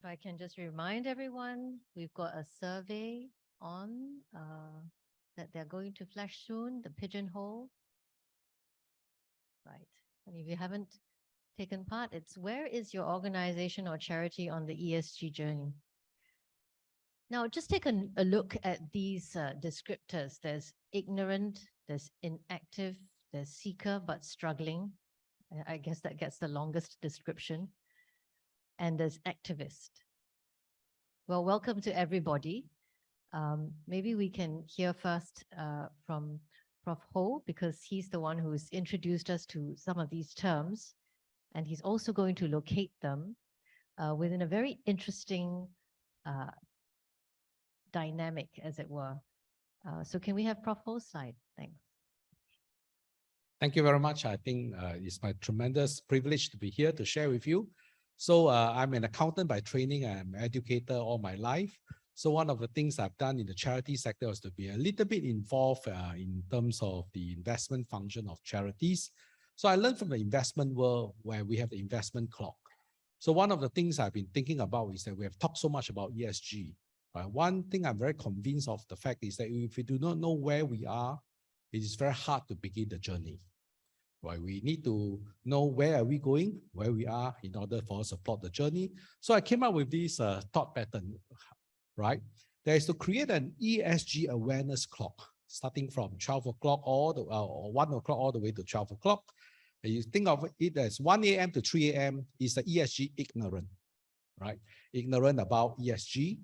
If I can just remind everyone, we've got a survey on that they're going to flash soon, the pigeonhole. Right. And if you haven't taken part, it's where is your organization or charity on the ESG journey? Now, just take a look at these descriptors. There's ignorant, there's inactive, there's seeker but struggling. I guess that gets the longest description. And there's activist. Well, welcome to everybody. Maybe we can hear first from Prof. Ho, because he's the one who's introduced us to some of these terms, and he's also going to locate them within a very interesting dynamic, as it were. So can we have Prof. Ho's slide? Thanks. Thank you very much. I think it's my tremendous privilege to be here to share with you. So I'm an accountant by training. I'm an educator all my life. So one of the things I've done in the charity sector was to be a little bit involved in terms of the investment function of charities. So I learned from the investment world where we have the investment clock. So one of the things I've been thinking about is that we have talked so much about ESG. One thing I'm very convinced of the fact is that if we do not know where we are, it is very hard to begin the journey. Right? We need to know where are we going, where we are in order for us to plot the journey. So I came up with this thought pattern, right? There is to create an ESG awareness clock, starting from 12 o'clock or 1 o'clock all the way to 12 o'clock. You think of it as 1 a.m. to 3 a.m. is the ESG ignorant, right? Ignorant about ESG.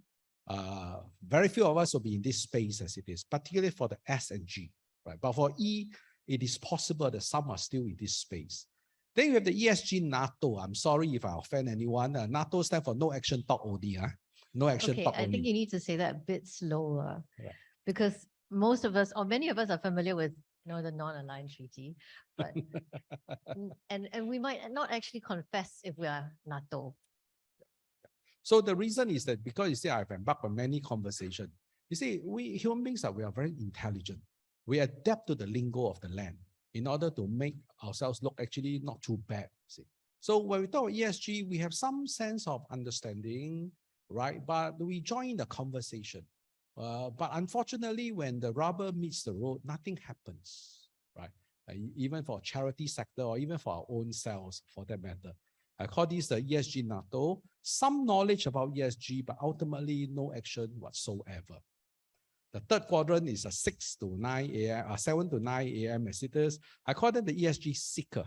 Very few of us will be in this space as it is, particularly for the S and G, right? But for E, it is possible that some are still in this space. Then you have the ESG NATO. I'm sorry if I offend anyone. NATO stands for no action talk only. No action talk only. I think you need to say that a bit slower, right, because most of us, or many of us, are familiar with the non-aligned treaty, but and we might not actually confess if we are NATO. So the reason is that because you see, I've embarked on many conversations. You see, we human beings we are very intelligent. We adapt to the lingo of the land in order to make ourselves look actually not too bad. See? So when we talk ESG, we have some sense of understanding, right? But we join the conversation. But unfortunately, when the rubber meets the road, nothing happens, right? Even for charity sector or even for our own selves, for that matter. I call this the ESG NATO. Some knowledge about ESG, but ultimately no action whatsoever. The third quadrant is a 6 to 9 a.m., 7 to 9 a.m. as it is. I call them the ESG seeker.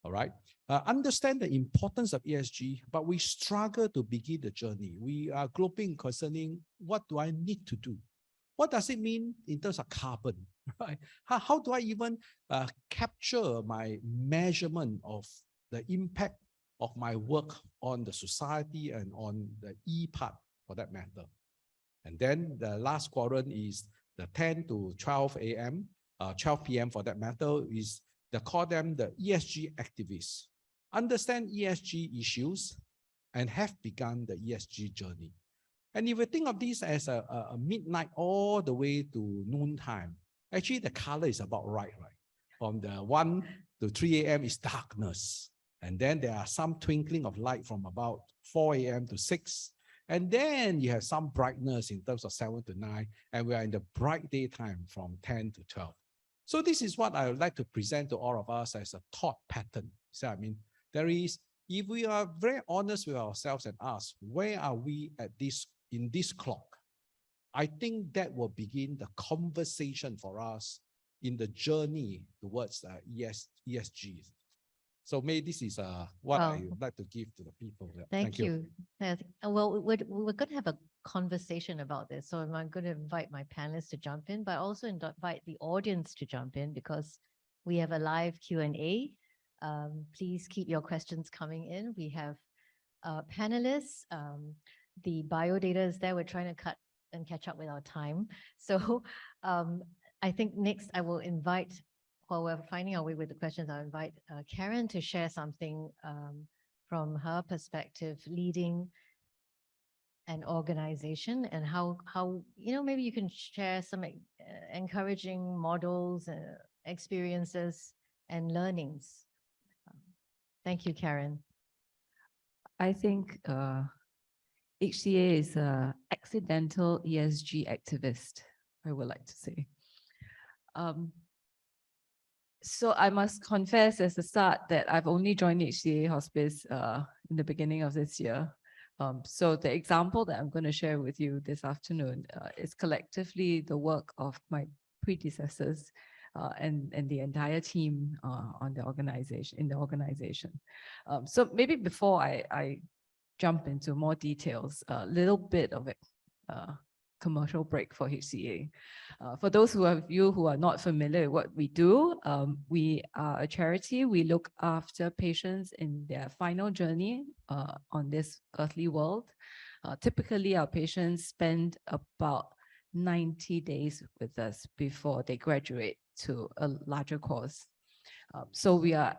All right. Understand the importance of ESG, but we struggle to begin the journey. We are groping concerning what do I need to do? What does it mean in terms of carbon? Right? How do I even capture my measurement of the impact of my work on the society and on the E part for that matter? And then the last quadrant is the 10 to 12 a.m., 12 p.m. for that matter, is they call them the ESG activists. Understand ESG issues and have begun the ESG journey. And if you think of this as a midnight all the way to noontime, actually the color is about right? From the 1 to 3 a.m. is darkness. And then there are some twinkling of light from about 4 a.m. to 6. And then you have some brightness in terms of 7 to 9, and we are in the bright daytime from 10 to 12. So this is what I would like to present to all of us as a thought pattern. So I mean, there is, if we are very honest with ourselves and ask, where are we at in this clock? I think that will begin the conversation for us in the journey towards ESG. So maybe this is what I would like to give to the people. Thank you. Well, we're going to have a conversation about this. So I'm going to invite my panelists to jump in, but also invite the audience to jump in because we have a live Q&A. Please keep your questions coming in. We have panelists. The bio data is there. We're trying to cut and catch up with our time. So I think next I will invite, while we're finding our way with the questions, I'll invite Karen to share something from her perspective, leading an organization, and how maybe you can share some encouraging models, experiences, and learnings. Thank you, Karen. I think HCA is a accidental ESG activist, I would like to say. So I must confess as a start that I've only joined HCA Hospice in the beginning of this year. So the example that I'm going to share with you this afternoon is collectively the work of my predecessors and the entire team on the organization. So maybe before I jump into more details, a little bit of it. Commercial break for HCA. For those of you who are not familiar with what we do, we are a charity. We look after patients in their final journey on this earthly world. Typically, our patients spend about 90 days with us before they graduate to a larger course. So we are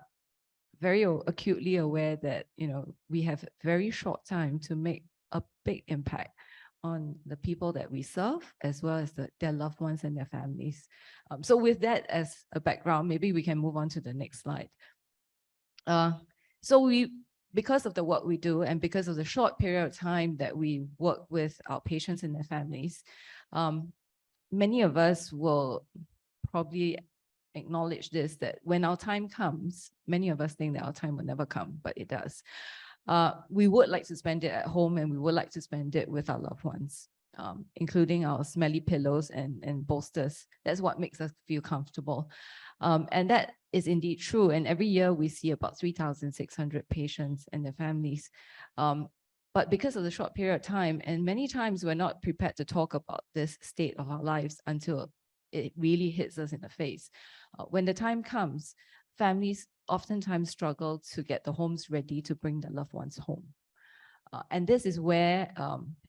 very acutely aware that, we have very short time to make a big impact on the people that we serve, as well as their loved ones and their families. So with that as a background, maybe we can move on to the next slide. Because of the work we do and because of the short period of time that we work with our patients and their families, many of us will probably acknowledge this, that when our time comes, many of us think that our time will never come, but it does. We would like to spend it at home, and we would like to spend it with our loved ones, including our smelly pillows and bolsters. That's what makes us feel comfortable. And that is indeed true. And every year we see about 3,600 patients and their families. But because of the short period of time, and many times we're not prepared to talk about this state of our lives until it really hits us in the face. When the time comes, families oftentimes struggle to get the homes ready to bring their loved ones home. And this is where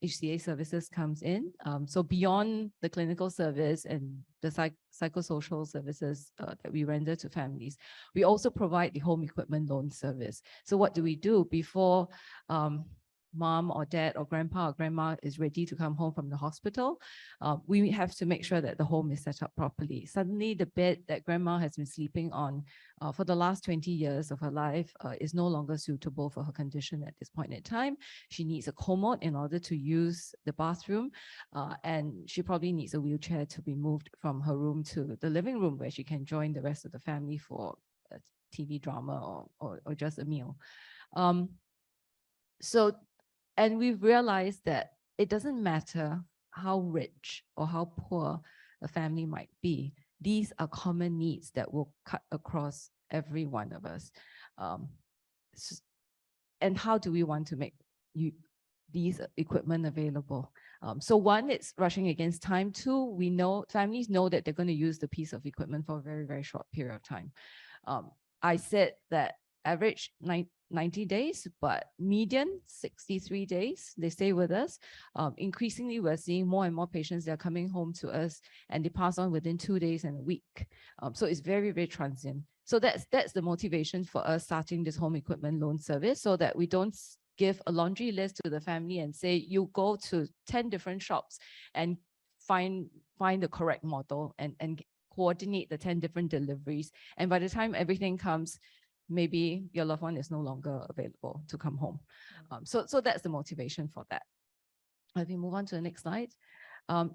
HCA services comes in. So beyond the clinical service and the psychosocial services that we render to families, we also provide the home equipment loan service. So what do we do before mom or dad or grandpa or grandma is ready to come home from the hospital? We have to make sure that the home is set up properly. Suddenly the bed that grandma has been sleeping on for the last 20 years of her life is no longer suitable for her condition at this point in time. She needs a commode in order to use the bathroom, and she probably needs a wheelchair to be moved from her room to the living room where she can join the rest of the family for a TV drama or just a meal. And we've realized that it doesn't matter how rich or how poor a family might be. These are common needs that will cut across every one of us. And how do we want to make these equipment available? So one, it's rushing against time. Two, we know families know that they're going to use the piece of equipment for a very, very short period of time. I said that average 90 days, but median 63 days, they stay with us. Increasingly, we're seeing more and more patients that are coming home to us and they pass on within 2 days and a week. So it's very, very transient. So that's the motivation for us starting this home equipment loan service, so that we don't give a laundry list to the family and say, you go to 10 different shops and find the correct model and coordinate the 10 different deliveries. And by the time everything comes, maybe your loved one is no longer available to come home. So that's the motivation for that. If we move on to the next slide.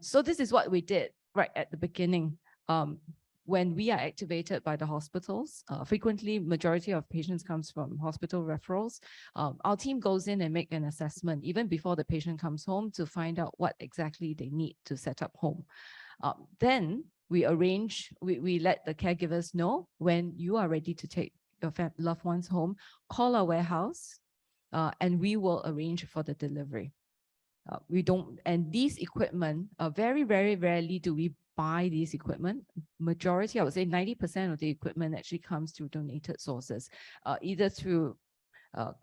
So this is what we did right at the beginning. When we are activated by the hospitals, frequently majority of patients comes from hospital referrals. Our team goes in and make an assessment even before the patient comes home to find out what exactly they need to set up home. Then we arrange, we let the caregivers know when you are ready to take your loved ones home, call our warehouse, and we will arrange for the delivery. And these equipment, very, very rarely do we buy these equipment. Majority, I would say 90% of the equipment actually comes through donated sources, either through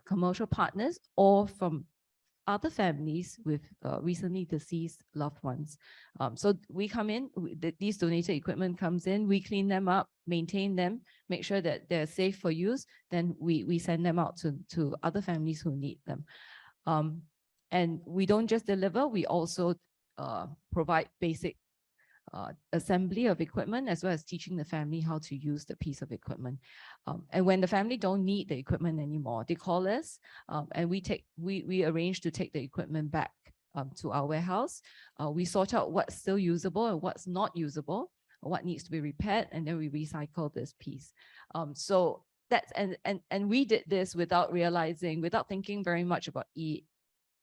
commercial partners or from other families with recently deceased loved ones. So we come in, these donated equipment comes in, we clean them up, maintain them, make sure that they're safe for use, then we send them out to other families who need them. And we don't just deliver, we also provide basic assembly of equipment, as well as teaching the family how to use the piece of equipment. And when the family don't need the equipment anymore, they call us, and we arrange to take the equipment back to our warehouse. We sort out what's still usable and what's not usable, what needs to be repaired, and then we recycle this piece. So that's and we did this without realizing, without thinking very much about E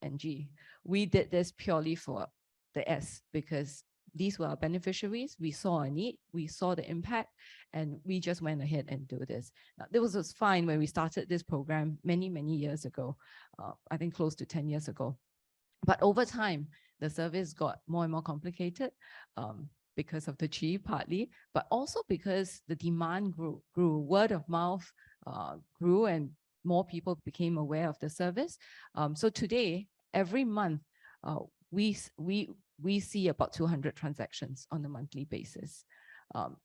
and G. We did this purely for the S, because these were our beneficiaries. We saw a need, we saw the impact, and we just went ahead and do this. Now, this was fine when we started this program many, many years ago, I think close to 10 years ago. But over time, the service got more and more complicated because of the G partly, but also because the demand grew, word of mouth grew, and more people became aware of the service. So today, every month, we see about 200 transactions on a monthly basis.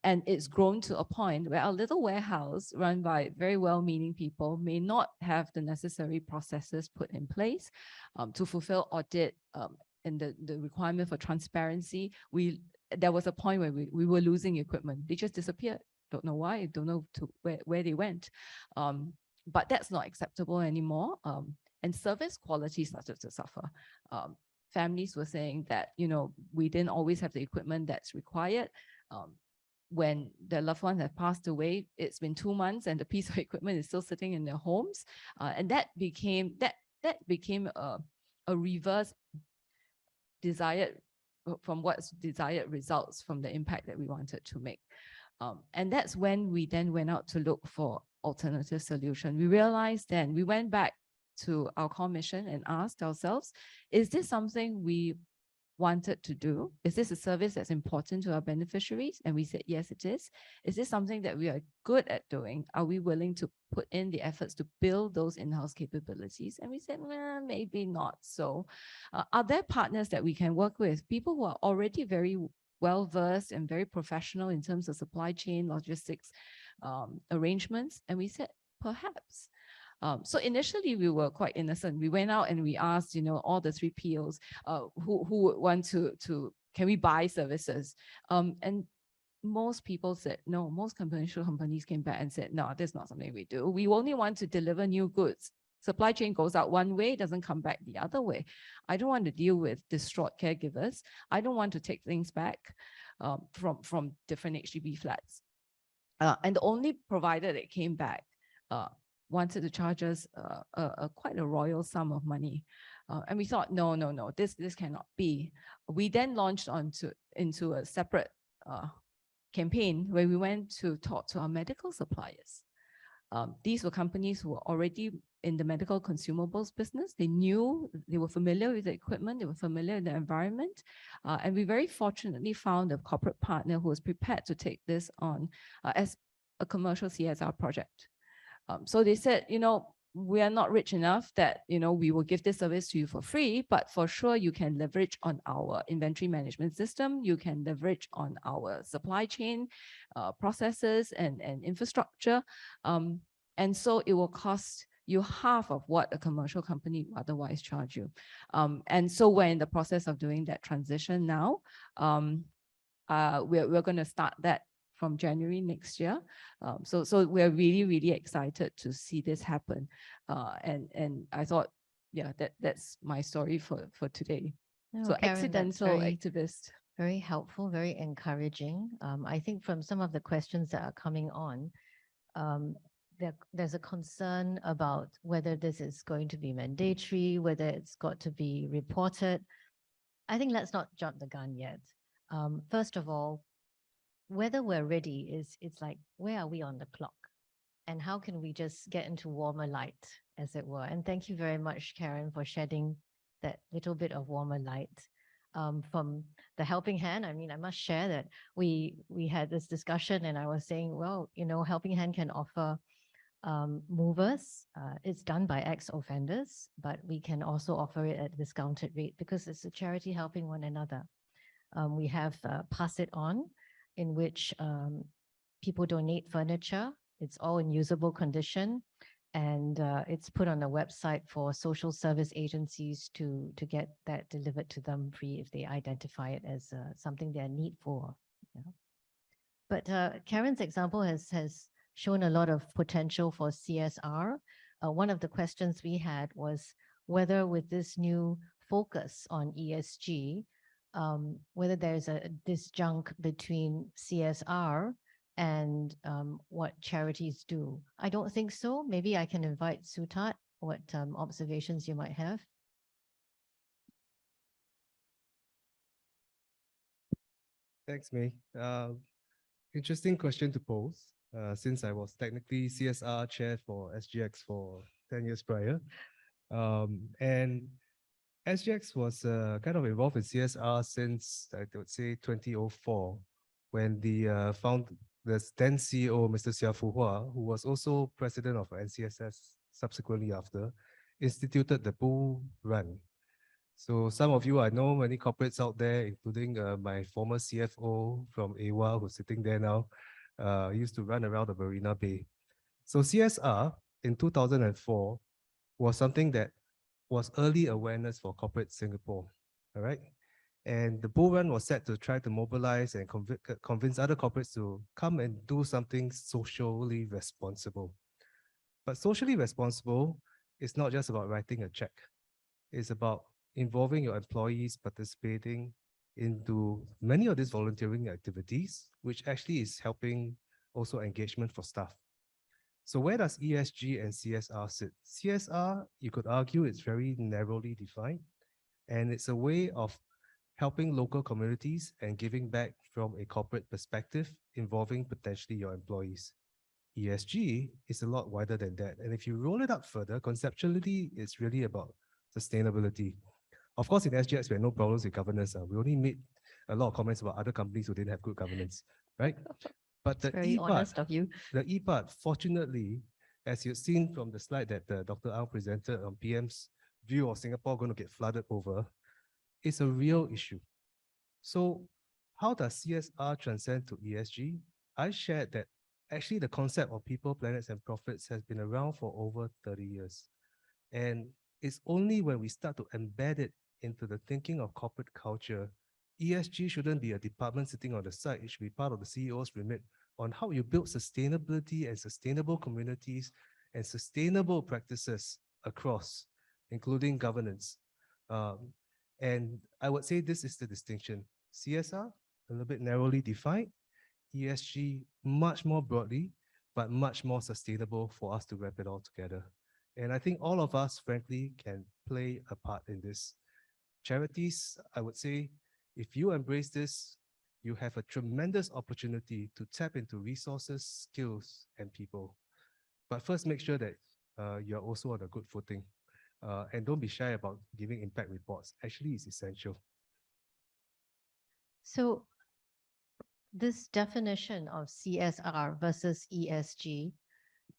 And it's grown to a point where our little warehouse run by very well-meaning people may not have the necessary processes put in place to fulfill audit and the requirement for transparency. There was a point where we were losing equipment. They just disappeared. Don't know why, don't know where they went. But that's not acceptable anymore. And service quality started to suffer. Families were saying that, we didn't always have the equipment that's required. When their loved ones have passed away, it's been 2 months and the piece of equipment is still sitting in their homes. And that became a reverse desired from what's desired results from the impact that we wanted to make. And that's when we then went out to look for alternative solution. We realized then, we went back to our core mission and asked ourselves, is this something we wanted to do? Is this a service that's important to our beneficiaries? And we said, yes, it is. Is this something that we are good at doing? Are we willing to put in the efforts to build those in-house capabilities? And we said, maybe not. So are there partners that we can work with? People who are already very well-versed and very professional in terms of supply chain, logistics, arrangements? And we said, perhaps. So initially we were quite innocent. We went out and we asked, all the 3POs who would want to, can we buy services? And most people said no. Most commercial companies came back and said, no, that's not something we do. We only want to deliver new goods. Supply chain goes out one way, doesn't come back the other way. I don't want to deal with distraught caregivers. I don't want to take things back from different HDB flats. And the only provider that came back wanted to charge us quite a royal sum of money. And we thought, no, this cannot be. We then launched into a separate campaign where we went to talk to our medical suppliers. These were companies who were already in the medical consumables business. They were familiar with the equipment, they were familiar with the environment. And we very fortunately found a corporate partner who was prepared to take this on as a commercial CSR project. So they said, we are not rich enough that, we will give this service to you for free, but for sure you can leverage on our inventory management system. You can leverage on our supply chain processes and infrastructure. And so it will cost you half of what a commercial company would otherwise charge you. And so we're in the process of doing that transition now. We're going to start that from January next year. So we're really, really excited to see this happen. And I thought, yeah, that's my story for today. No, So Karen, accidental activist. Very helpful, very encouraging. I think from some of the questions that are coming on, there's a concern about whether this is going to be mandatory, whether it's got to be reported. I think let's not jump the gun yet. First of all, whether we're ready it's like, where are we on the clock? And how can we just get into warmer light, as it were? And thank you very much, Karen, for shedding that little bit of warmer light. From the Helping Hand, I mean, I must share that we had this discussion and I was saying, well, Helping Hand can offer movers. It's done by ex-offenders, but we can also offer it at a discounted rate because it's a charity helping one another. We have Pass It On, in which people donate furniture. It's all in usable condition. and it's put on a website for social service agencies to get that delivered to them free if they identify it as something they're need for. You know? But Karen's example has shown a lot of potential for CSR. One of the questions we had was whether with this new focus on ESG, whether there's a disjunct between CSR and what charities do. I don't think so. Maybe I can invite Sutat, what observations you might have. Thanks, May. Interesting question to pose, since I was technically CSR chair for SGX for 10 years prior. And SGX was kind of involved in CSR since, I would say, 2004, when the then CEO, Mr. Xia Fuhua, who was also president of NCSS subsequently after, instituted the Bull Run. So some of you, I know many corporates out there, including my former CFO from AWA, who's sitting there now, used to run around the Marina Bay. So CSR in 2004 was something that was early awareness for corporate Singapore, all right? And the Bull Run was set to try to mobilize and convince other corporates to come and do something socially responsible. But socially responsible is not just about writing a check. It's about involving your employees, participating into many of these volunteering activities, which actually is helping also engagement for staff. So where does ESG and CSR sit? CSR, you could argue, it's very narrowly defined, and it's a way of helping local communities and giving back from a corporate perspective, involving potentially your employees. ESG is a lot wider than that. And if you roll it up further, conceptually, it's really about sustainability. Of course, in SGX, we have no problems with governance. We only made a lot of comments about other companies who didn't have good governance, right? But the Very honest of you. The E part, fortunately, as you've seen from the slide that Dr. Ang presented on PM's view of Singapore going to get flooded over, it's a real issue. So how does CSR transcend to ESG? I shared that actually the concept of people, planets, and profits has been around for over 30 years. And it's only when we start to embed it into the thinking of corporate culture, ESG shouldn't be a department sitting on the side. It should be part of the CEO's remit on how you build sustainability and sustainable communities and sustainable practices across, including governance. And I would say this is the distinction. CSR, a little bit narrowly defined, ESG, much more broadly, but much more sustainable for us to wrap it all together. And I think all of us, frankly, can play a part in this. Charities, I would say, if you embrace this, you have a tremendous opportunity to tap into resources, skills, and people. But first, make sure that you're also on a good footing. And don't be shy about giving impact reports. Actually, it's essential. So this definition of CSR versus ESG,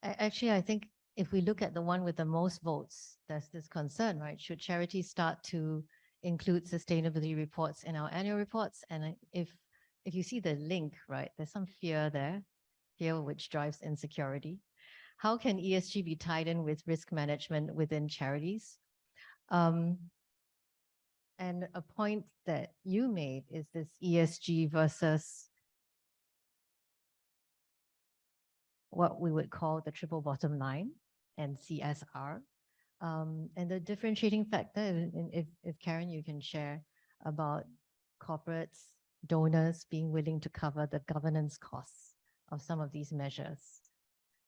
actually, I think if we look at the one with the most votes, there's this concern, right? Should charities start to include sustainability reports in our annual reports? And if you see the link, right, there's some fear there, fear which drives insecurity. How can ESG be tied in with risk management within charities? And a point that you made is this ESG versus what we would call the triple bottom line and CSR. And the differentiating factor, if Karen, you can share about corporates, donors being willing to cover the governance costs of some of these measures.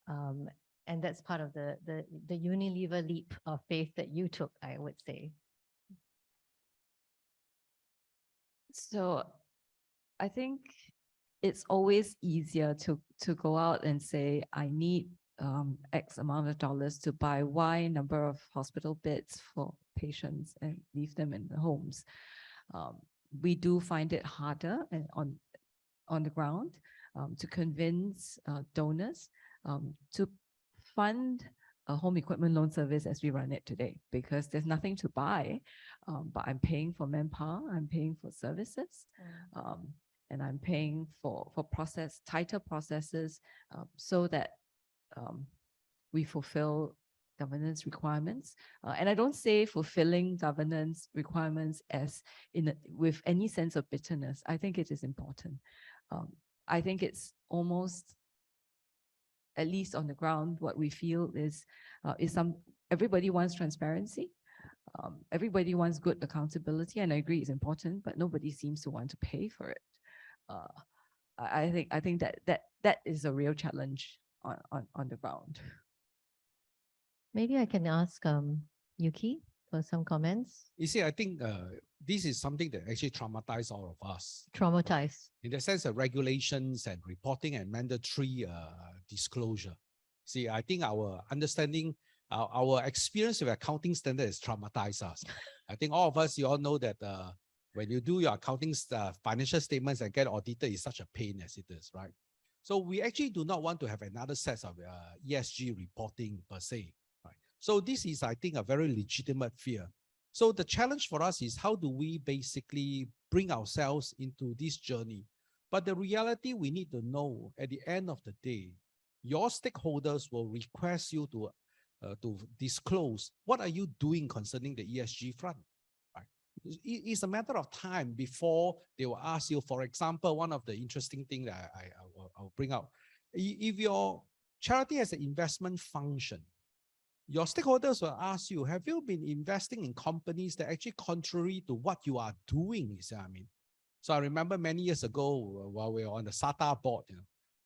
And that's part of the Unilever leap of faith that you took, I would say. So I think it's always easier to go out and say, I need X amount of dollars to buy Y number of hospital beds for patients and leave them in the homes. We do find it harder and on the ground to convince donors to fund a home equipment loan service as we run it today, because there's nothing to buy, but I'm paying for manpower, I'm paying for services, and I'm paying for tighter processes so that we fulfill governance requirements. And I don't say fulfilling governance requirements as with any sense of bitterness. I think it is important. I think it's almost, at least on the ground, what we feel is everybody wants transparency. Everybody wants good accountability, and I agree it's important, but nobody seems to want to pay for it. I think that is a real challenge on the ground. Maybe I can ask Yuki for some comments. You see, I think this is something that actually traumatized all of us. Traumatized. In the sense of regulations and reporting and mandatory disclosure. See, I think our understanding, our experience with accounting standards traumatized us. I think all of us, you all know that when you do your accounting financial statements and get audited, is such a pain as it is, right? So we actually do not want to have another set of ESG reporting per se. Right? So this is, I think, a very legitimate fear. So the challenge for us is how do we basically bring ourselves into this journey? But the reality we need to know at the end of the day, your stakeholders will request you to disclose what are you doing concerning the ESG front. Right? It's a matter of time before they will ask you. For example, one of the interesting things that I'll bring out, if your charity has an investment function, your stakeholders will ask you, have you been investing in companies that actually contrary to what you are doing? You see what I mean? So I remember many years ago while we were on the SATA board,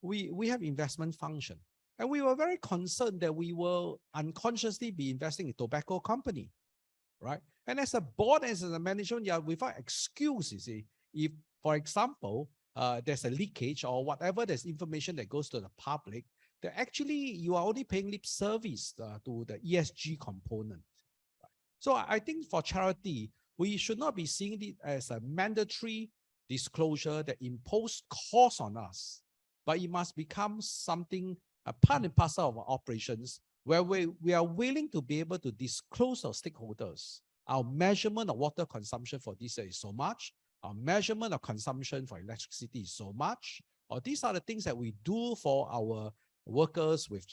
we have investment function. And we were very concerned that we will unconsciously be investing in tobacco company, right? And as a board, as a management, yeah, without excuse, you see, if, for example, there's a leakage or whatever, there's information that goes to the public, that actually you are only paying lip service to the ESG component. So I think for charity, we should not be seeing it as a mandatory disclosure that impose cost on us, but it must become something, a part and parcel of our operations, where we are willing to be able to disclose our stakeholders. Our measurement of water consumption for this year is so much. Our measurement of consumption for electricity is so much. Or these are the things that we do for our workers with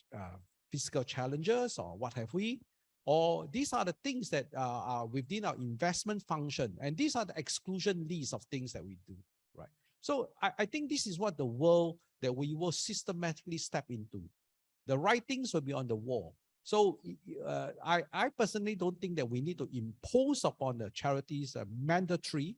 physical challenges or what have we. Or these are the things that are within our investment function. And these are the exclusion list of things that we do, right? So I think this is what the world that we will systematically step into. The writings will be on the wall. So I personally don't think that we need to impose upon the charities mandatory,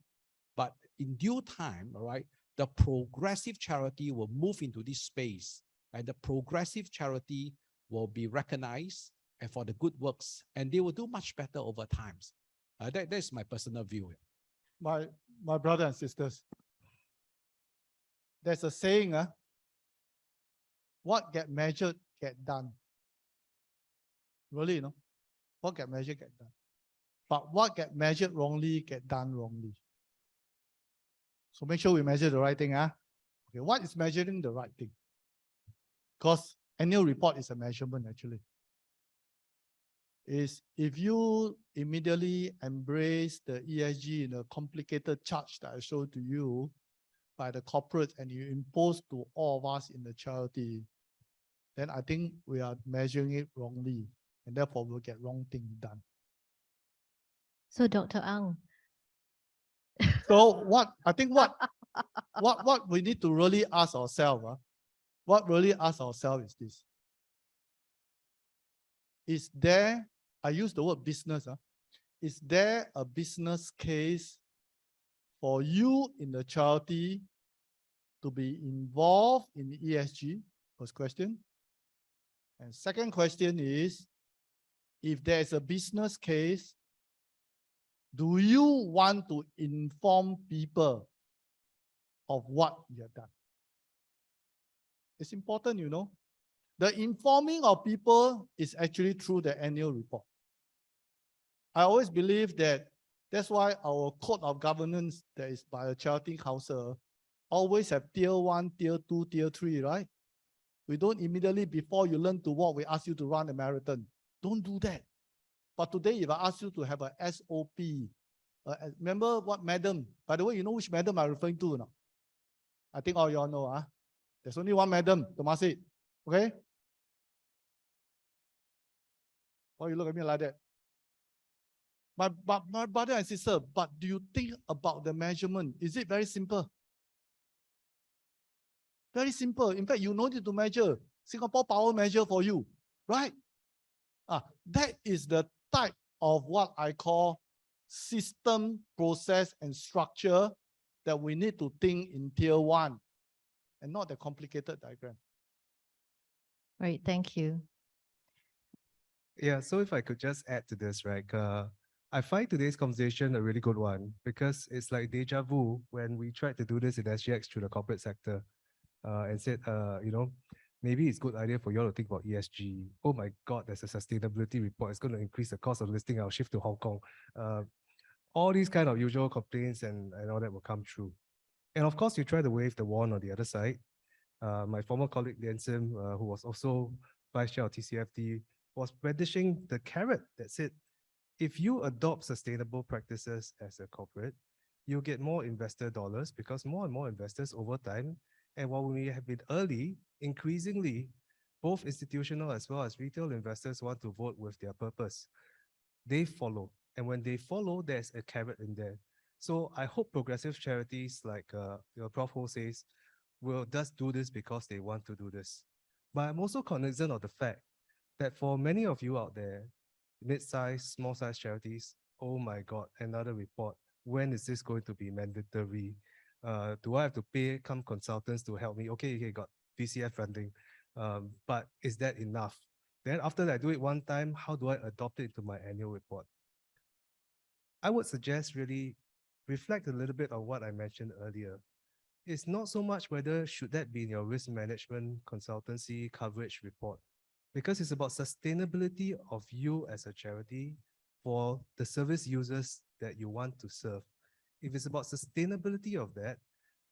but in due time, all right, the progressive charity will move into this space, and the progressive charity will be recognized and for the good works, and they will do much better over time. That's my personal view. My brother and sisters, there's a saying, what get measured, get done. Really, you know, what get measured, get done. But what get measured wrongly, get done wrongly. So make sure we measure the right thing. Okay, what is measuring the right thing? Because annual report is a measurement actually. Is if you immediately embrace the ESG in a complicated chart that I showed to you by the corporate and you impose to all of us in the charity, then I think we are measuring it wrongly and therefore we'll get wrong thing done. So Dr. Ang. So what we need to really ask ourselves, is this. Is there, I use the word business, is there a business case for you in the charity to be involved in ESG? First question. And second question is, if there's a business case, do you want to inform people of what you have done? It's important, you know. The informing of people is actually through the annual report. I always believe that that's why our code of governance that is by a charity council always have tier 1, tier 2, tier 3, right? We don't immediately, before you learn to walk, we ask you to run a marathon. Don't do that. But today, if I ask you to have a SOP, remember what madam, by the way, you know which madam I'm referring to now? I think all y'all know, There's only one madam, Tomasi, okay? Why you look at me like that? My brother and sister, but do you think about the measurement? Is it very simple? Very simple. In fact, you no need to measure. Singapore Power measure for you, right? That is the type of what I call system, process, and structure that we need to think in tier 1 and not the complicated diagram. Right, thank you. Yeah, so if I could just add to this, right? I find today's conversation a really good one because it's like deja vu when we tried to do this in SGX through the corporate sector and said, maybe it's a good idea for you all to think about ESG. Oh my God, there's a sustainability report. It's going to increase the cost of listing our shift to Hong Kong. All these kind of usual complaints and all that will come true. And of course, you try to wave the wand on the other side. My former colleague, Lian Sim, who was also vice chair of TCFD, was brandishing the carrot that said, if you adopt sustainable practices as a corporate, you'll get more investor dollars because more and more investors over time. And while we have been early, increasingly, both institutional as well as retail investors want to vote with their purpose. They follow. And when they follow, there's a carrot in there. So I hope progressive charities like Prof Ho says will just do this because they want to do this. But I'm also cognizant of the fact that for many of you out there, mid-sized, small-sized charities, oh my God, another report. When is this going to be mandatory? Do I have to pay some consultants to help me? Okay, got VCF funding, but is that enough? Then after I do it one time, how do I adopt it into my annual report? I would suggest really reflect a little bit on what I mentioned earlier. It's not so much whether should that be in your risk management consultancy coverage report, because it's about sustainability of you as a charity for the service users that you want to serve. If it's about sustainability of that,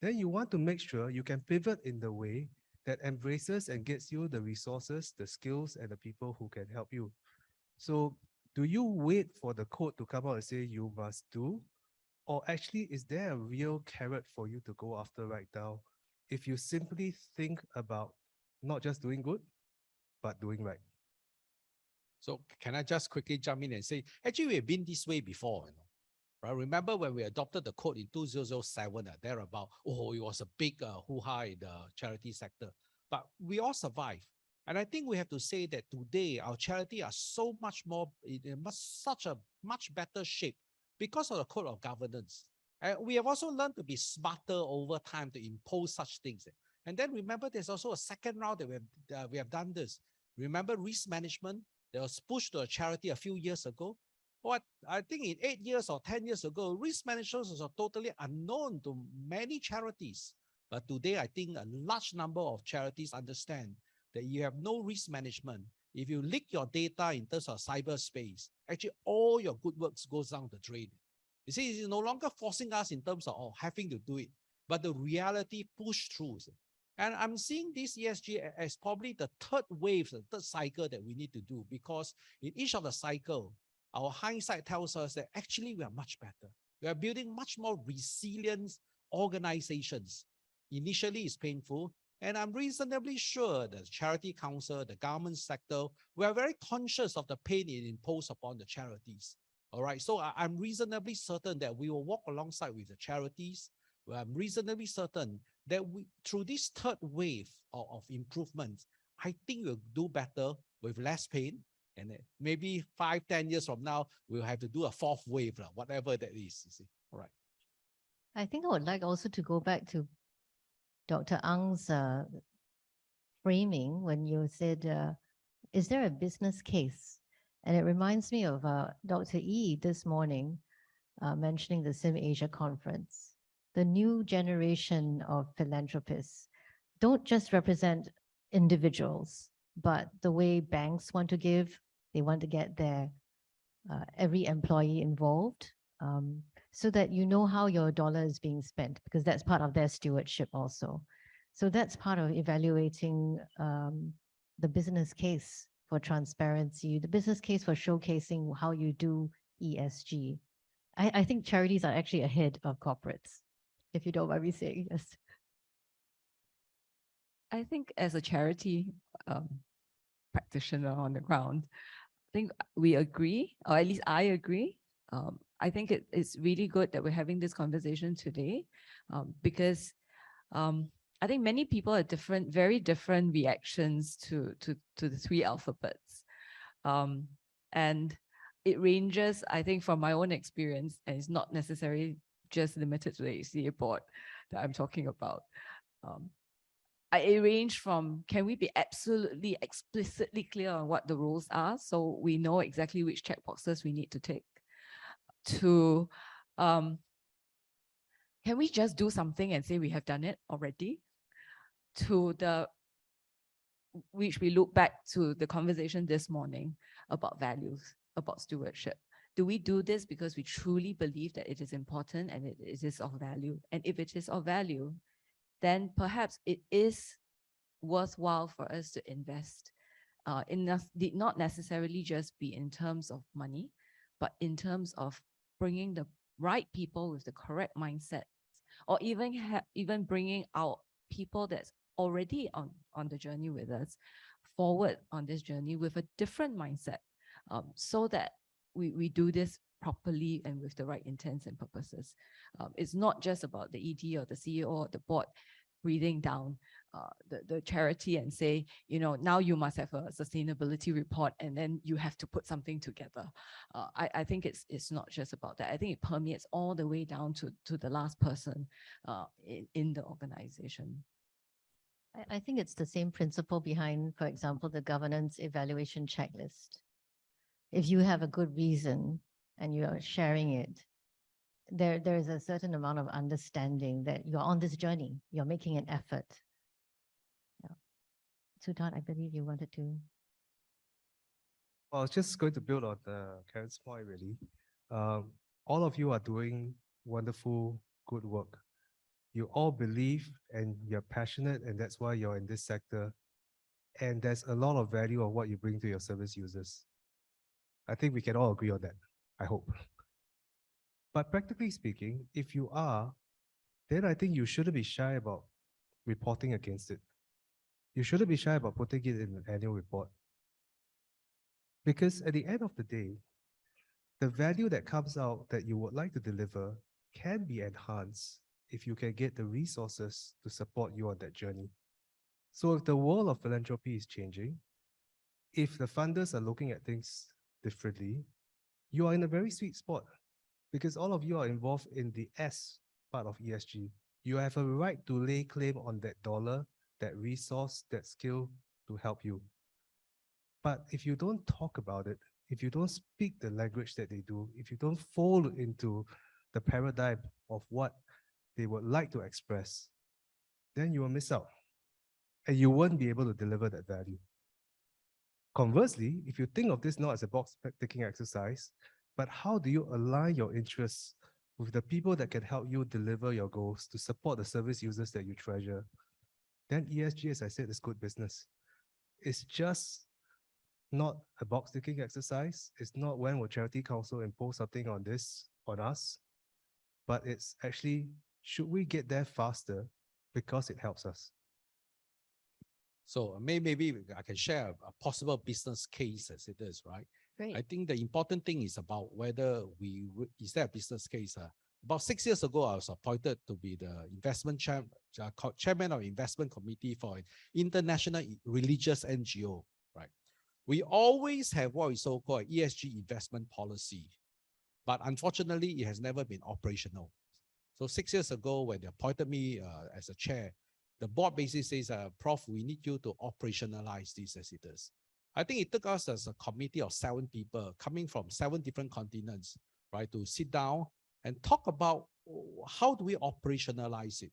then you want to make sure you can pivot in the way that embraces and gets you the resources, the skills, and the people who can help you. So do you wait for the code to come out and say you must do? Or actually, is there a real carrot for you to go after right now if you simply think about not just doing good, but doing right? So can I just quickly jump in and say, actually, we've been this way before, right? Remember when we adopted the code in 2007, thereabout, it was a big hoo-ha in the charity sector, but we all survived. And I think we have to say that today, our charity are so much more, in such a much better shape because of the code of governance. And we have also learned to be smarter over time to impose such things. And then remember, there's also a second round that we have done this. Remember risk management that was pushed to a charity a few years ago? What I think in 8 years or 10 years ago, risk management was totally unknown to many charities. But today, I think a large number of charities understand that you have no risk management. If you leak your data in terms of cyberspace, actually all your good works goes down the drain. You see, it's no longer forcing us in terms of having to do it, but the reality push through. And I'm seeing this ESG as probably the third wave, the third cycle that we need to do, because in each of the cycle, our hindsight tells us that actually we are much better. We are building much more resilient organizations. Initially, it's painful, and I'm reasonably sure the Charity Council, the government sector, we are very conscious of the pain it imposed upon the charities. All right, so I'm reasonably certain that we will walk alongside with the charities. I'm reasonably certain that through this third wave of improvements, I think we'll do better with less pain. And maybe 5-10 years from now, we'll have to do a fourth wave, whatever that is. You see, all right. I think I would like also to go back to Dr. Ang's framing when you said, is there a business case? And it reminds me of Dr. E this morning mentioning the Sim Asia conference. The new generation of philanthropists don't just represent individuals, but the way banks want to give, they want to get their every employee involved so that you know how your dollar is being spent, because that's part of their stewardship also. So that's part of evaluating the business case for transparency, the business case for showcasing how you do ESG. I think charities are actually ahead of corporates, if you don't mind me saying. Yes. I think as a charity practitioner on the ground, think we agree, or at least I agree. I think it's really good that we're having this conversation today, because I think many people have very different reactions to the three alphabets. And it ranges, I think, from my own experience, and it's not necessarily just limited to the HCA board that I'm talking about. It ranged from, can we be absolutely explicitly clear on what the rules are so we know exactly which checkboxes we need to tick, to can we just do something and say we have done it already, to which we look back to the conversation this morning about values, about stewardship. Do we do this because we truly believe that it is important and it is of value? And if it is of value, then perhaps it is worthwhile for us to invest did not necessarily just be in terms of money, but in terms of bringing the right people with the correct mindset, or even bringing out people that's already on the journey with us forward on this journey with a different mindset, so that we do this properly and with the right intents and purposes. It's not just about the ED or the CEO or the board breathing down the charity and say, now you must have a sustainability report and then you have to put something together. I think it's not just about that. I think it permeates all the way down to the last person in the organization. I think it's the same principle behind, for example, the governance evaluation checklist. If you have a good reason and you are sharing it, there is a certain amount of understanding that you're on this journey, you're making an effort. Yeah. Sutat, I believe you wanted to. Well, I was just going to build on Karen's point, really. All of you are doing wonderful, good work. You all believe and you're passionate, and that's why you're in this sector. And there's a lot of value of what you bring to your service users. I think we can all agree on that, I hope. But practically speaking, if you are, then I think you shouldn't be shy about reporting against it. You shouldn't be shy about putting it in an annual report. Because at the end of the day, the value that comes out that you would like to deliver can be enhanced if you can get the resources to support you on that journey. So if the world of philanthropy is changing, if the funders are looking at things differently, you are in a very sweet spot because all of you are involved in the S part of ESG. You have a right to lay claim on that dollar, that resource, that skill to help you. But if you don't talk about it, if you don't speak the language that they do, if you don't fall into the paradigm of what they would like to express, then you will miss out. And you won't be able to deliver that value. Conversely, if you think of this not as a box-ticking exercise, but how do you align your interests with the people that can help you deliver your goals to support the service users that you treasure, then ESG, as I said, is good business. It's just not a box-ticking exercise. It's not when will Charity Council impose something on us, but it's actually, should we get there faster because it helps us? So maybe I can share a possible business case as it is, right? Great. I think the important thing is about whether is there a business case? About 6 years ago, I was appointed to be the chairman of investment committee for an international religious NGO, right? We always have what is so-called ESG investment policy, but unfortunately, it has never been operational. So 6 years ago, when they appointed me as a chair, the board basically says, Prof, we need you to operationalize this as it is. I think it took us as a committee of 7 people coming from 7 different continents, right, to sit down and talk about how do we operationalize it.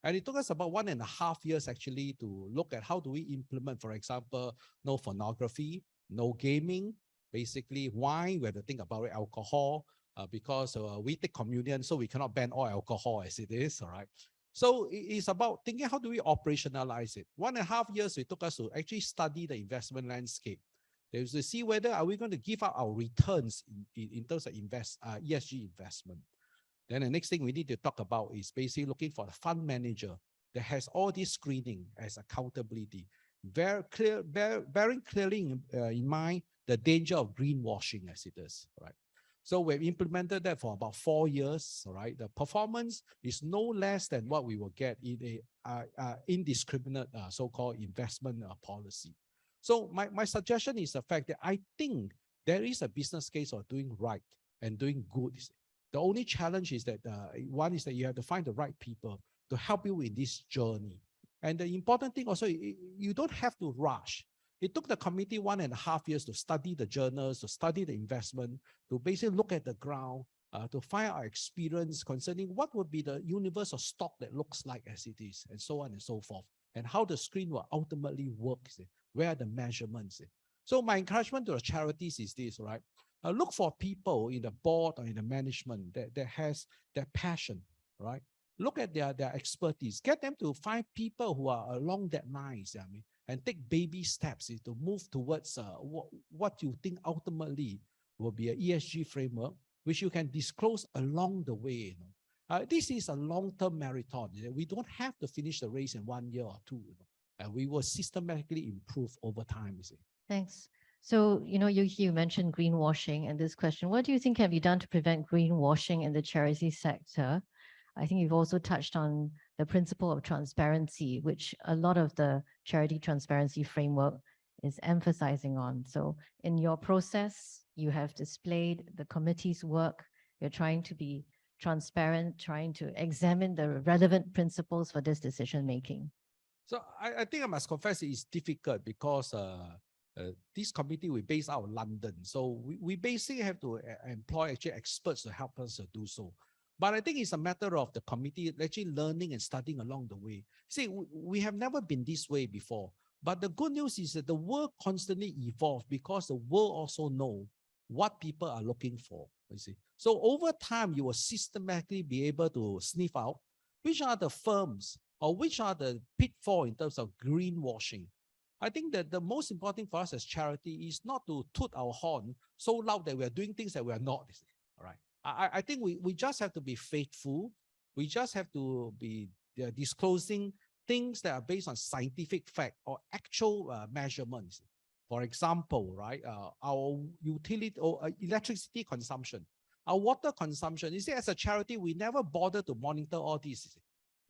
And it took us about 1.5 years actually to look at how do we implement, for example, no pornography, no gaming, basically wine, we have to think about it, alcohol, because we take communion, so we cannot ban all alcohol as it is, all right? So it's about thinking, how do we operationalize it? 1.5 years, it took us to actually study the investment landscape. There was to see whether are we going to give out our returns in terms of ESG investment. Then the next thing we need to talk about is basically looking for a fund manager that has all this screening as accountability, bearing clearly in mind the the danger of greenwashing as it is, right? So we've implemented that for about 4 years, all right? The performance is no less than what we will get in a indiscriminate so-called investment policy. So my suggestion is the fact that I think there is a business case of doing right and doing good. The only challenge is that one is that you have to find the right people to help you in this journey. And the important thing also, you don't have to rush. It took the committee 1.5 years to study the journals, to study the investment, to basically look at the ground, to find our experience concerning what would be the universe of stock that looks like as it is, and so on and so forth, and how the screen will ultimately work, where are the measurements. So my encouragement to the charities is this, right? Look for people in the board or in the management that has that passion, right? Look at their expertise. Get them to find people who are along that lines, I mean, and take baby steps to move towards what you think ultimately will be an ESG framework, which you can disclose along the way. This is a long-term marathon. We don't have to finish the race in 1 year or two. And we will systematically improve over time. Thanks. So, you mentioned greenwashing and this question. What do you think have you done to prevent greenwashing in the charity sector? I think you've also touched on the principle of transparency, which a lot of the charity transparency framework is emphasizing on. So in your process, you have displayed the committee's work. You're trying to be transparent, trying to examine the relevant principles for this decision making. So I think I must confess it's difficult because this committee we based out of London. So we basically have to employ actually experts to help us to do so. But I think it's a matter of the committee actually learning and studying along the way. See, we have never been this way before. But the good news is that the world constantly evolves because the world also knows what people are looking for. You see, so over time, you will systematically be able to sniff out which are the firms or which are the pitfalls in terms of greenwashing. I think that the most important for us as charity is not to toot our horn so loud that we are doing things that we are not. All right. I think we just have to be faithful. We just have to be disclosing things that are based on scientific fact or actual measurements. For example, right, our utility or electricity consumption, our water consumption. You see, as a charity, we never bother to monitor all these,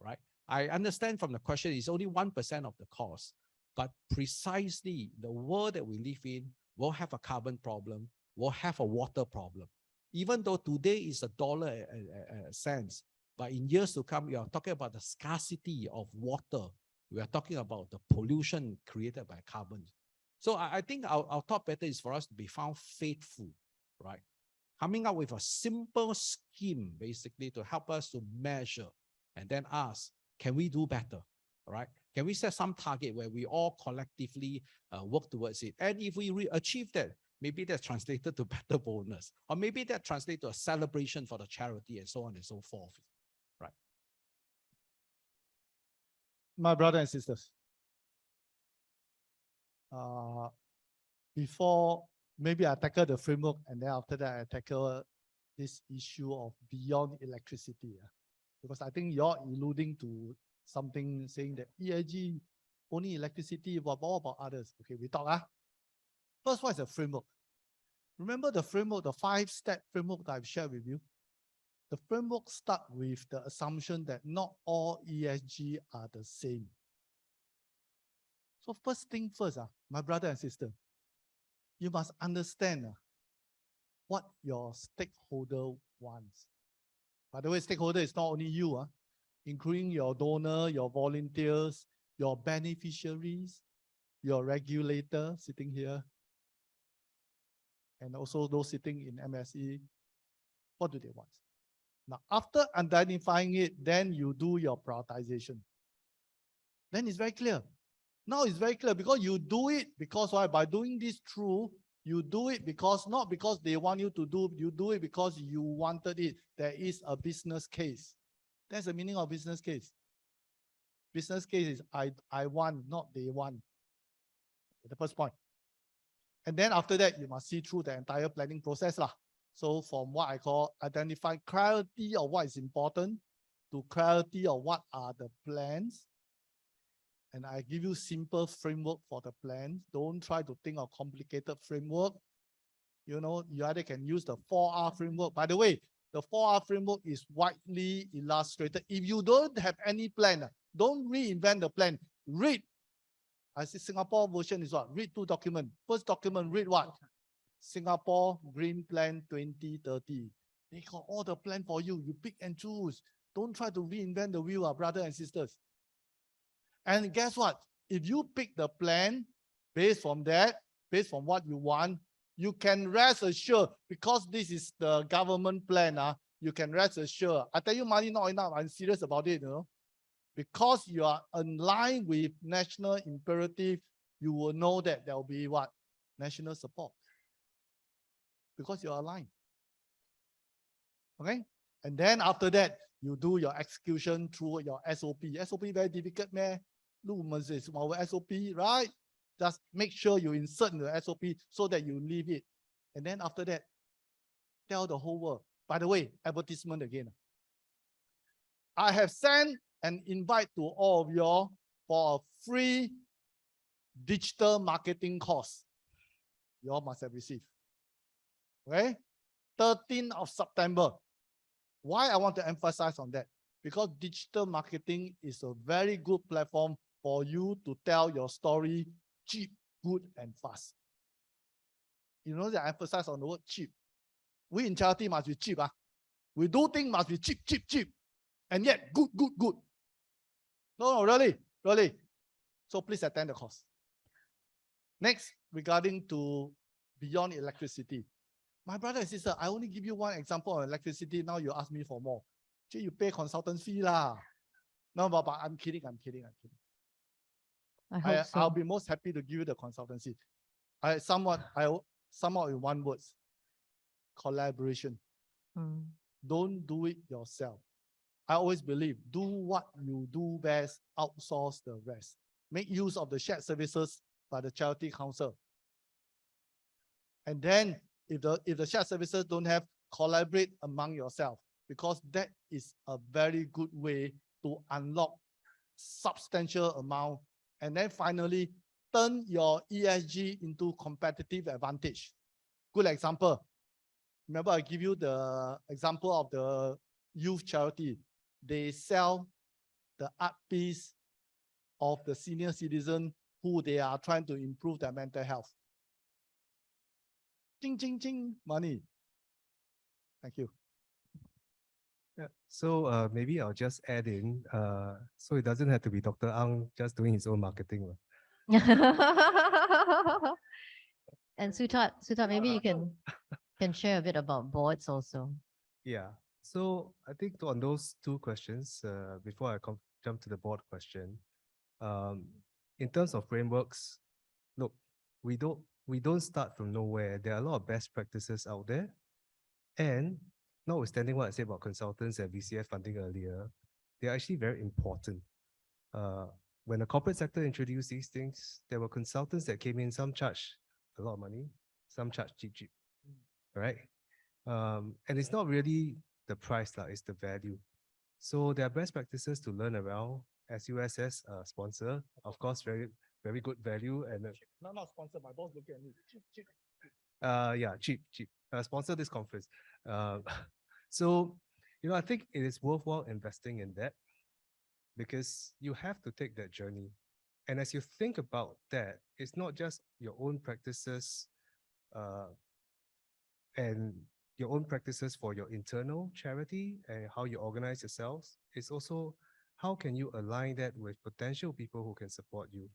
right? I understand from the question, it's only 1% of the cost, but precisely the world that we live in will have a carbon problem, will have a water problem. Even though today is $1.00 but in years to come, we are talking about the scarcity of water. We are talking about the pollution created by carbon. So I think our top better is for us to be found faithful, right? Coming up with a simple scheme, basically, to help us to measure and then ask, can we do better, all right? Can we set some target where we all collectively work towards it? And if we achieve that, maybe that's translated to better bonus, or maybe that translates to a celebration for the charity and so on and so forth, right? My brothers and sisters, before maybe I tackle the framework and then after that I tackle this issue of beyond electricity. Because I think you're alluding to something saying that EIG, only electricity, but what about others? Okay, we talk. First, what is the framework? Remember the framework, the 5-step framework that I've shared with you? The framework starts with the assumption that not all ESG are the same. So first thing first, my brother and sister, you must understand what your stakeholder wants. By the way, stakeholder is not only you, including your donor, your volunteers, your beneficiaries, your regulator sitting here, and also those sitting in MSE. What do they want? Now, after identifying it, then you do your prioritization. Then it's very clear. Now it's very clear because you do it because why? By doing this through, you do it because not because they want you to do, you do it because you wanted it. There is a business case. That's the meaning of business case. Business case is I want, not they want. The first point. And then after that, you must see through the entire planning process. So from what I call identify clarity of what is important to clarity of what are the plans. And I give you simple framework for the plan. Don't try to think of complicated framework. You either can use the 4R framework. By the way, the 4R framework is widely illustrated. If you don't have any plan, don't reinvent the plan. Read. I see Singapore version is what? Read 2 documents. First document, read what? Singapore Green Plan 2030. They got all the plan for you. You pick and choose. Don't try to reinvent the wheel, brothers and sisters. And guess what? If you pick the plan based on that, based on what you want, you can rest assured, because this is the government plan, you can rest assured. I tell you, money not enough. I'm serious about it, Because you are aligned with national imperative, you will know that there will be what? National support. Because you are aligned. Okay? And then after that, you do your execution through your SOP. SOP very difficult, man. Look, is our SOP, right? Just make sure you insert in the SOP so that you leave it. And then after that, tell the whole world. By the way, advertisement again. I have sent an invite to all of you all for a free digital marketing course. You all must have received. Okay? 13th of September. Why I want to emphasize on that? Because digital marketing is a very good platform for you to tell your story cheap, good, and fast. You know that I emphasize on the word cheap. We in charity must be cheap. We do things must be cheap, cheap, cheap. And yet good, good, good. No, really, really. So please attend the course. Next, regarding to beyond electricity. My brother and sister, I only give you one example of electricity. Now you ask me for more. Gee, you pay consultant fee lah. No, but I'm kidding, I'm kidding, I'm kidding. I hope so. I'll be most happy to give you the consultancy. Somewhat in one word. Collaboration. Don't do it yourself. I always believe, do what you do best, outsource the rest. Make use of the shared services by the Charity Council. And then, if the shared services don't have, collaborate among yourself, because that is a very good way to unlock substantial amount. And then finally, turn your ESG into competitive advantage. Good example. Remember, I give you the example of the youth charity. They sell the art piece of the senior citizen who they are trying to improve their mental health. Ching, ching, ching, money. Thank you. Yeah. So maybe I'll just add in, so it doesn't have to be Dr. Ang just doing his own marketing. And Sutat, maybe you can share a bit about boards also. Yeah. So I think on those 2 questions, before I jump to the board question, in terms of frameworks, look, we don't start from nowhere. There are a lot of best practices out there, and notwithstanding what I said about consultants and VCF funding earlier, they're actually very important. When the corporate sector introduced these things, there were consultants that came in, some charged a lot of money, some charged cheap, right? And it's not really the price, it's the value. So there are best practices to learn around. SUSS sponsor, of course, very, very good value. And Not sponsored, my boss looking at me. Cheap, cheap. yeah, cheap. Sponsor this conference. So, I think it is worthwhile investing in that, because you have to take that journey. And as you think about that, it's not just your own practices and your own practices for your internal charity and how you organize yourselves. It's also how can you align that with potential people who can support you.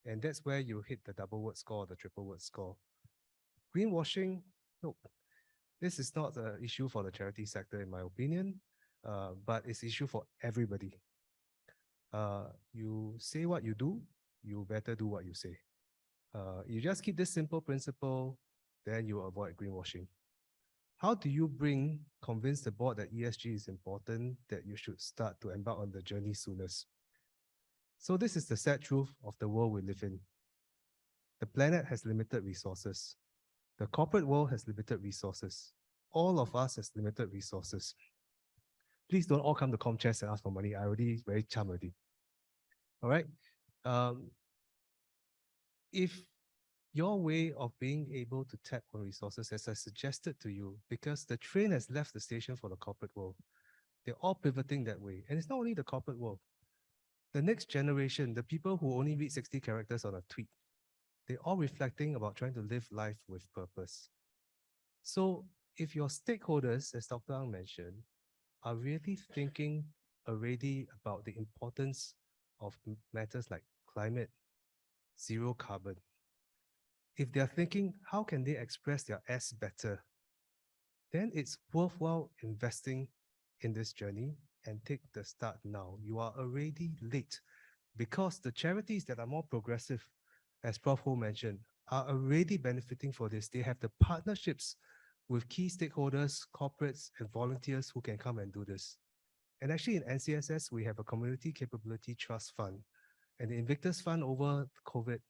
And that's where you hit the double word score, the triple word score. Greenwashing, no, this is not an issue for the charity sector, in my opinion, but it's an issue for everybody. You say what you do, you better do what you say. You just keep this simple principle, then you avoid greenwashing. How do you convince the board that ESG is important, that you should start to embark on the journey soonest? So this is the sad truth of the world we live in. The planet has limited resources. The corporate world has limited resources. All of us has limited resources. Please don't all come to ComChest and ask for money. I already very charmed already. All right. If your way of being able to tap on resources, as I suggested to you, because the train has left the station for the corporate world. They're all pivoting that way. And it's not only the corporate world. The next generation, the people who only read 60 characters on a tweet, they're all reflecting about trying to live life with purpose. So if your stakeholders, as Dr. Ang mentioned, are really thinking already about the importance of matters like climate, zero carbon, if they're thinking, how can they express their S better, then it's worthwhile investing in this journey and take the start now. You are already late because the charities that are more progressive, as Prof. Ho mentioned, are already benefiting for this. They have the partnerships with key stakeholders, corporates, and volunteers who can come and do this. And actually in NCSS, we have a Community Capability Trust Fund. And the Invictus Fund over COVID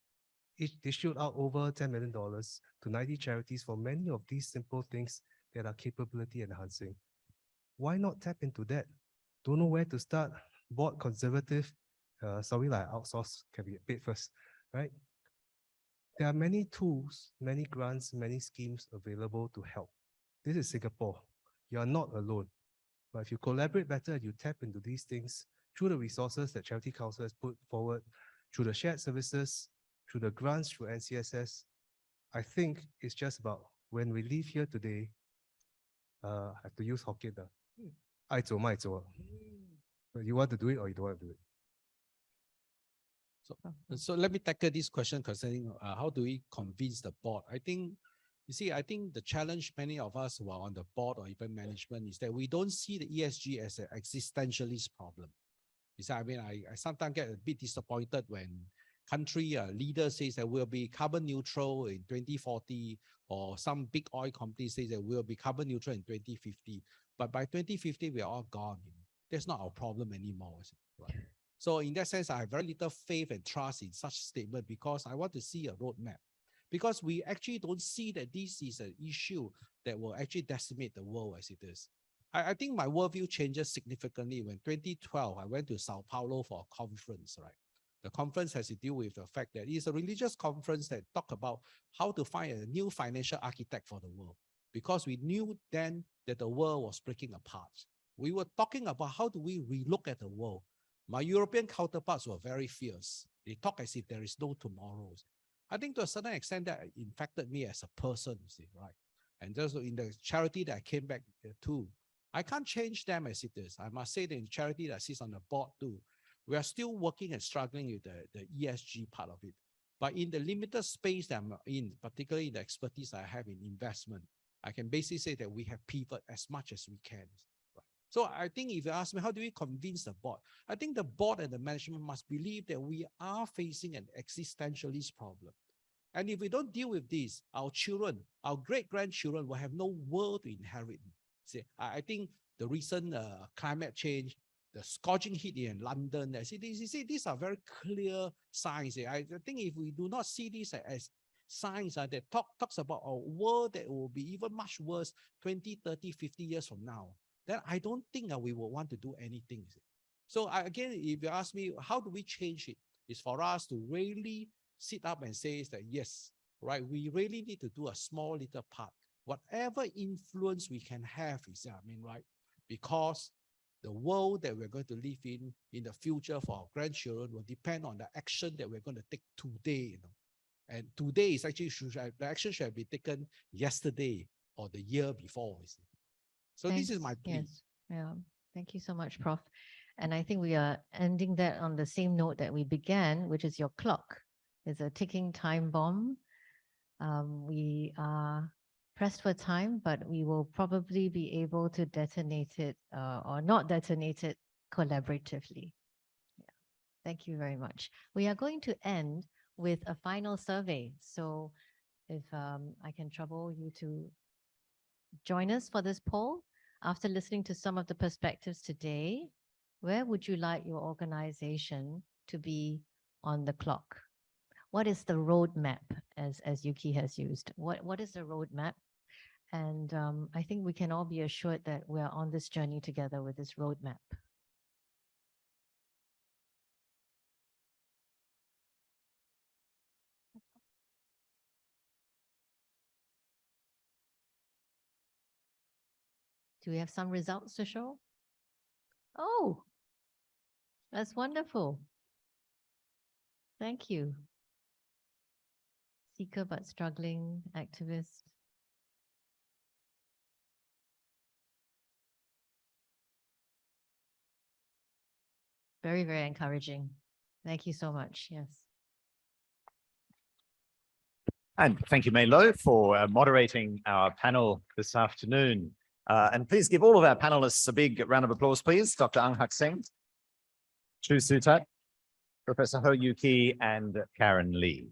issued out over $10 million to 90 charities for many of these simple things that are capability enhancing. Why not tap into that? Don't know where to start. Board conservative. Sorry, like outsource can be paid first, right? There are many tools, many grants, many schemes available to help. This is Singapore. You are not alone. But if you collaborate better, you tap into these things through the resources that Charity Council has put forward, through the shared services, through the grants, through NCSS, I think it's just about when we leave here today, I have to use Hokkien. 爱做卖做. You want to do it or you don't want to do it? So let me tackle this question concerning how do we convince the board? I think the challenge many of us who are on the board or even management is that we don't see the ESG as an existentialist problem. I mean, I sometimes get a bit disappointed when country leaders says that we'll be carbon neutral in 2040, or some big oil company says that we'll be carbon neutral in 2050. But by 2050, we are all gone. That's not our problem anymore. Right? So in that sense, I have very little faith and trust in such statement because I want to see a roadmap. Because we actually don't see that this is an issue that will actually decimate the world as it is. I think my worldview changes significantly when 2012, I went to Sao Paulo for a conference, right? The conference has to deal with the fact that it's a religious conference that talk about how to find a new financial architect for the world. Because we knew then that the world was breaking apart. We were talking about how do we relook at the world. My European counterparts were very fierce. They talk as if there is no tomorrows. I think to a certain extent that infected me as a person, you see, right? And also in the charity that I came back to, I can't change them as it is. I must say that in charity that sits on the board too, we are still working and struggling with the ESG part of it. But in the limited space that I'm in, particularly the expertise I have in investment, I can basically say that we have pivoted as much as we can. Right? So I think if you ask me, how do we convince the board? I think the board and the management must believe that we are facing an existentialist problem. And if we don't deal with this, our children, our great-grandchildren will have no world to inherit. See, I think the recent climate change, the scorching heat in London, these are very clear signs. I think if we do not see this as signs that talks about a world that will be even much worse 20, 30, 50 years from now, then I don't think we will want to do anything. So again, if you ask me, how do we change it? It's for us to really sit up and say that, yes, right, we really need to do a small little part. Whatever influence we can have is, right, because the world that we're going to live in the future for our grandchildren will depend on the action that we're going to take today, And today is actually, the action should have been taken yesterday or the year before. So Thanks. This is my plea. Yes. Yeah. Thank you so much, Prof. And I think we are ending that on the same note that we began, which is your clock. It's a ticking time bomb. We are pressed for time, but we will probably be able to detonate it or not detonate it collaboratively. Yeah. Thank you very much. We are going to end with a final survey. So if I can trouble you to join us for this poll, after listening to some of the perspectives today, where would you like your organization to be on the clock? What is the roadmap, as Yuki has used? What is the roadmap? And I think we can all be assured that we're on this journey together with this roadmap. Do we have some results to show? Oh, that's wonderful. Thank you. Seeker but struggling activist. Very, very encouraging. Thank you so much. Yes. And thank you, Mei Lo, for moderating our panel this afternoon. And please give all of our panelists a big round of applause, please. Dr. Ang Hak Seng, Chu Sutat, Professor Ho Yu Ki, and Karen Lee.